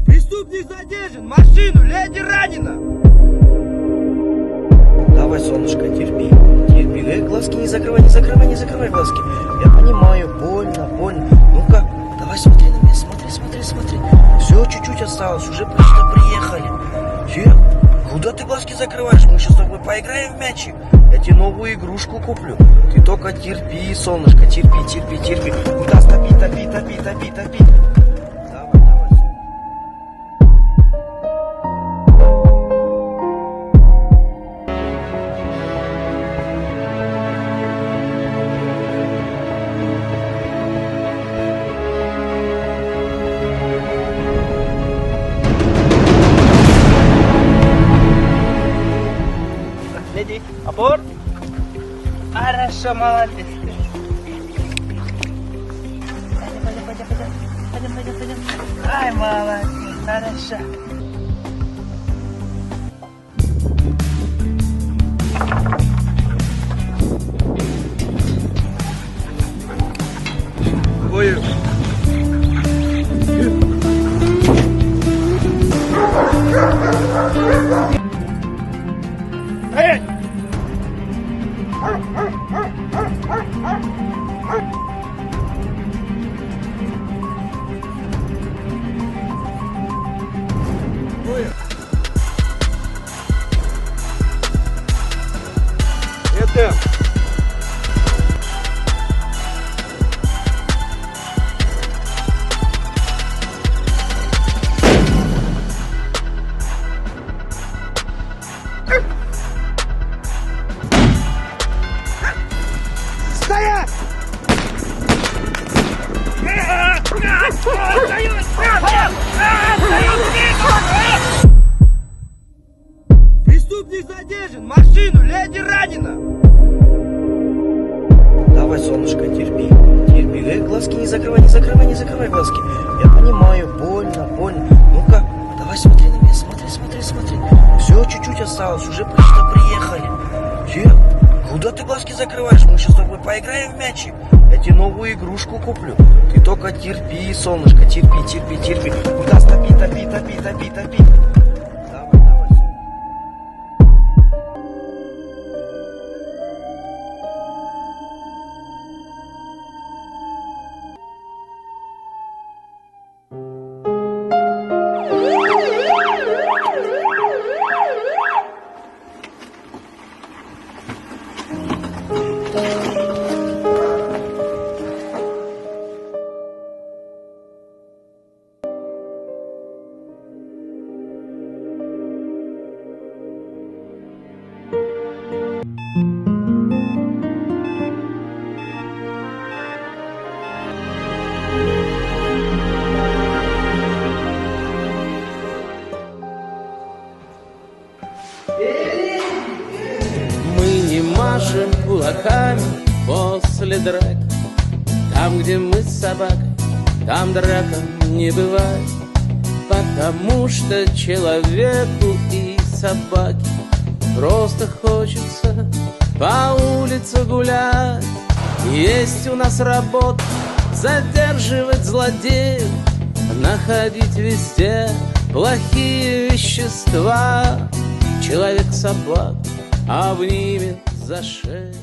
Преступник задержан! Машину! Леди ранена! Давай, солнышко, терпи. Терпи. Глазки не закрывай, не закрывай, не закрывай глазки. Я понимаю, больно, больно. Ну-ка, давай смотри на меня, смотри, смотри, смотри. Все, чуть-чуть осталось, уже почти приехали. Че? Куда ты глазки закрываешь? Мы сейчас с тобой поиграем в мячик. Я тебе новую игрушку куплю. Ты только терпи, солнышко, терпи, терпи, терпи. Куда топи, топи, топи, топи, топи. Давай, давай, солнышко. Леди, опор! Хорошо, молодец! Пойдем. Ай, молодец, хорошо! Ой! Эй! Это... Стоять! Преступник задержан! Машину! Леди ранена! Давай, солнышко, терпи. Терпи. Глазки не закрывай, не закрывай, не закрывай глазки. Я понимаю, больно, больно. Ну-ка, давай смотри на меня, смотри, смотри, смотри. Все, чуть-чуть осталось, уже почти приехали. Че? Куда ты глазки закрываешь? Мы сейчас с тобой поиграем в мячик. Я тебе новую игрушку куплю. Ты только терпи, солнышко, терпи, терпи, терпи. Куда топи, топи, топи, топи, топи. Давай, давай, солнышко. Машем кулаками после драки. Там, где мы с собакой, там драка не бывает. Потому что человеку и собаке просто хочется по улице гулять. Есть у нас работа задерживать злодеев, находить везде плохие вещества. Человек собак обнимет за шею.